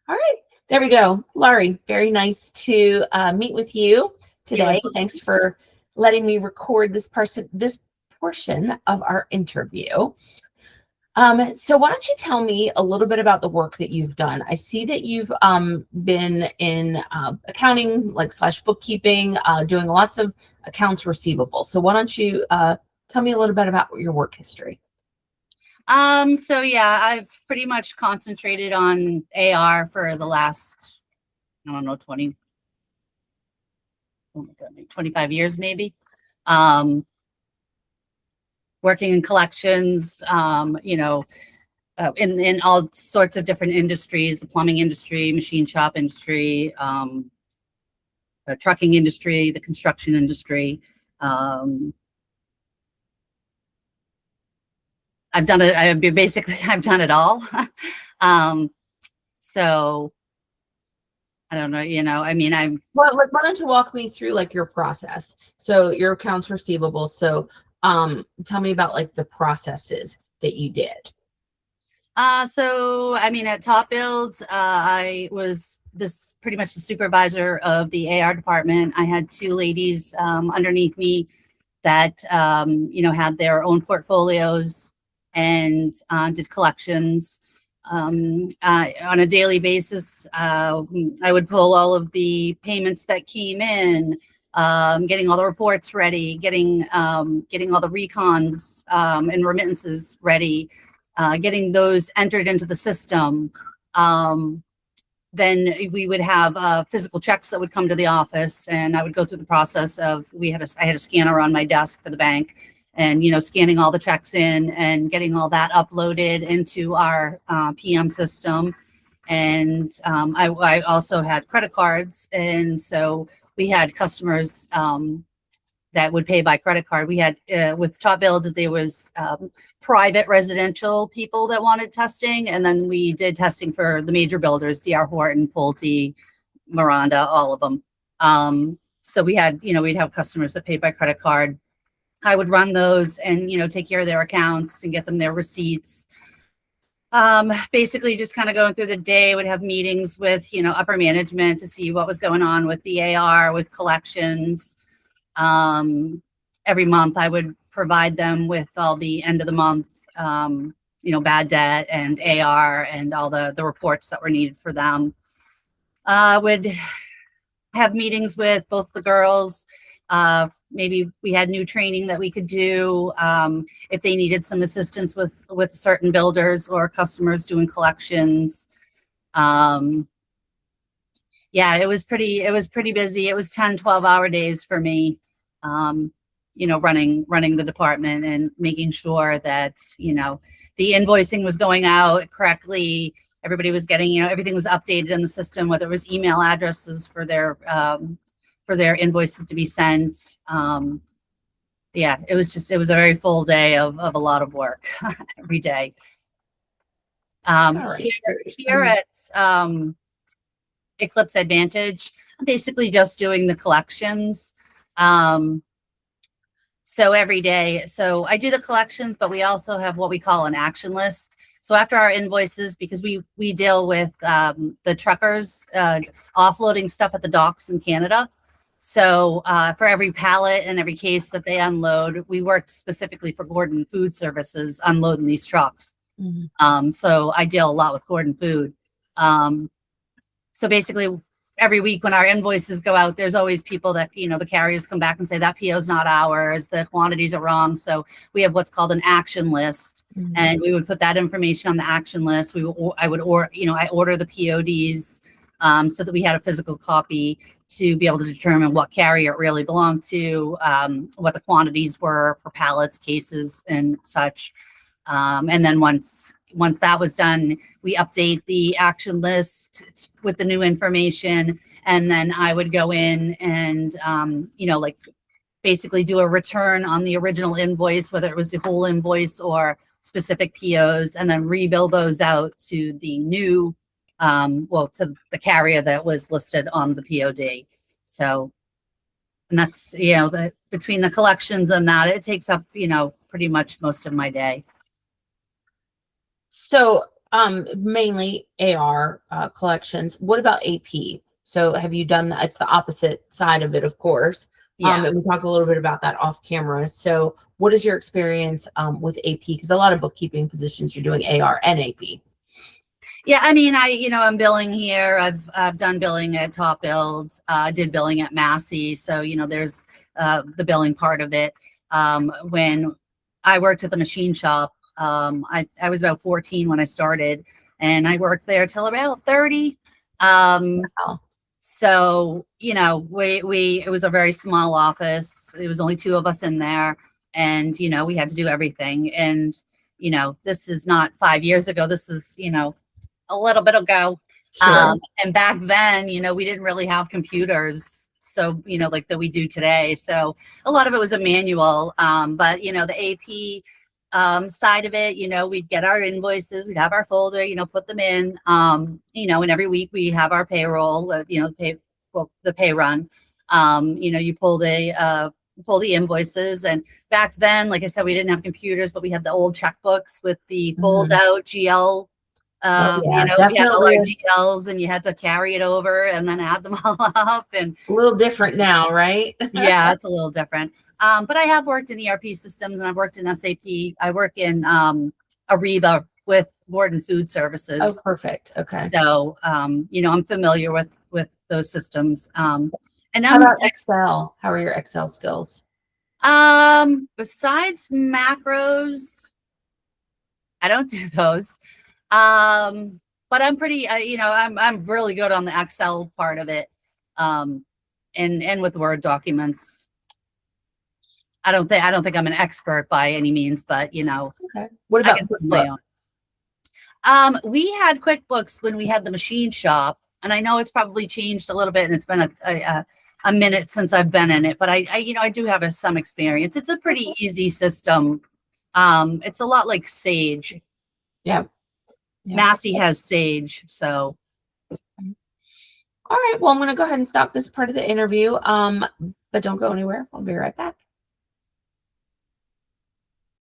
All right, there we go. Lauri, very nice to meet with you today. Thanks for letting me record this portion of our interview. So why don't you tell me a little bit about the work that you've done? I see that you've been in accounting, like slash bookkeeping, doing lots of accounts receivable. So why don't you tell me a little bit about your work history? So yeah, I've pretty much concentrated on AR for the last, I don't know, 25 years maybe. Working in collections, in all sorts of different industries, the plumbing industry, machine shop industry, the trucking industry, the construction industry. I've done it. I've done it all. So I don't know, well, why don't you walk me through like your process? So your accounts receivable. So tell me about like the processes that you did. So at Top Build, I was pretty much the supervisor of the AR department. I had two ladies underneath me that had their own portfolios and did collections. On a daily basis, I would pull all of the payments that came in, getting all the reports ready, getting all the recons and remittances ready, getting those entered into the system. Then we would have physical checks that would come to the office, and I would go through the process of, I had a scanner on my desk for the bank, and scanning all the checks in and getting all that uploaded into our PM system. And I also had credit cards, and so we had customers that would pay by credit card. We had with Top Build, there was private residential people that wanted testing, and then we did testing for the major builders, DR Horton, Pulte, Miranda, all of them. So we had, we'd have customers that paid by credit card. I would run those and take care of their accounts and get them their receipts. Basically just kind of going through the day, would have meetings with upper management to see what was going on with the AR, with collections. Every month I would provide them with all the end of the month, bad debt and AR and all the reports that were needed for them. Would have meetings with both the girls. Maybe we had new training that we could do if they needed some assistance with certain builders or customers doing collections. Yeah, it was pretty busy. It was 10, 12-hour days for me, running the department and making sure that, the invoicing was going out correctly. Everybody was getting, everything was updated in the system, whether it was email addresses for their invoices to be sent. Yeah, it was a very full day of a lot of work every day. Here at Eclipse Advantage, I'm basically just doing the collections. So every day, so I do the collections, but we also have what we call an action list. So after our invoices, because we deal with the truckers offloading stuff at the docks in Canada. So for every pallet and every case that they unload, we worked specifically for Gordon Food Services unloading these trucks. Mm-hmm. So I deal a lot with Gordon Food. So basically every week when our invoices go out, there's always people that, the carriers come back and say that PO is not ours, the quantities are wrong. So we have what's called an action list. Mm-hmm. And we would put that information on the action list. I order the PODs so that we had a physical copy to be able to determine what carrier it really belonged to, what the quantities were for pallets, cases, and such. And then once that was done, we update the action list with the new information. And then I would go in and, basically do a return on the original invoice, whether it was the whole invoice or specific POs, and then rebill those out to the new, to the carrier that was listed on the POD. So, and that's, between the collections and that, it takes up, pretty much most of my day. So Mainly AR collections. What about AP? So have you done that? It's the opposite side of it, of course. Yeah. And we talked a little bit about that off camera. So what is your experience with AP? Because a lot of bookkeeping positions, you're doing AR and AP. Yeah, I mean, I'm billing here. I've done billing at Top Build. Did billing at Massey. So, there's the billing part of it. When I worked at the machine shop, I was about 14 when I started, and I worked there till about 30. Wow. So, it was a very small office. It was only two of us in there, and, we had to do everything. And, this is not 5 years ago. This is, a little bit ago. Sure. And back then, we didn't really have computers. So, like that we do today. So a lot of it was a manual. But, the AP side of it, we'd get our invoices, we'd have our folder, put them in, and every week we have our payroll, the pay run. You pull the invoices. And back then, like I said, we didn't have computers, but we had the old checkbooks with the fold out GL. Yeah, We had all our GLs, and you had to carry it over and then add them all up. And a little different now, right? yeah, it's a little different. But I have worked in ERP systems, and I've worked in SAP. I work in Ariba with Gordon Food Services. Oh, perfect. Okay. So, I'm familiar with those systems. And how about Excel? How are your Excel skills? Besides macros, I don't do those. But I'm pretty, I'm really good on the Excel part of it. And with Word documents. I don't think I'm an expert by any means, but Okay. What about QuickBooks? We had QuickBooks when we had the machine shop, and I know it's probably changed a little bit, and it's been a minute since I've been in it, but I do have some experience. It's a pretty easy system. It's a lot like Sage. Yeah. Massey has Sage, so. All right. Well, I'm going to go ahead and stop this part of the interview. But don't go anywhere. I'll be right back.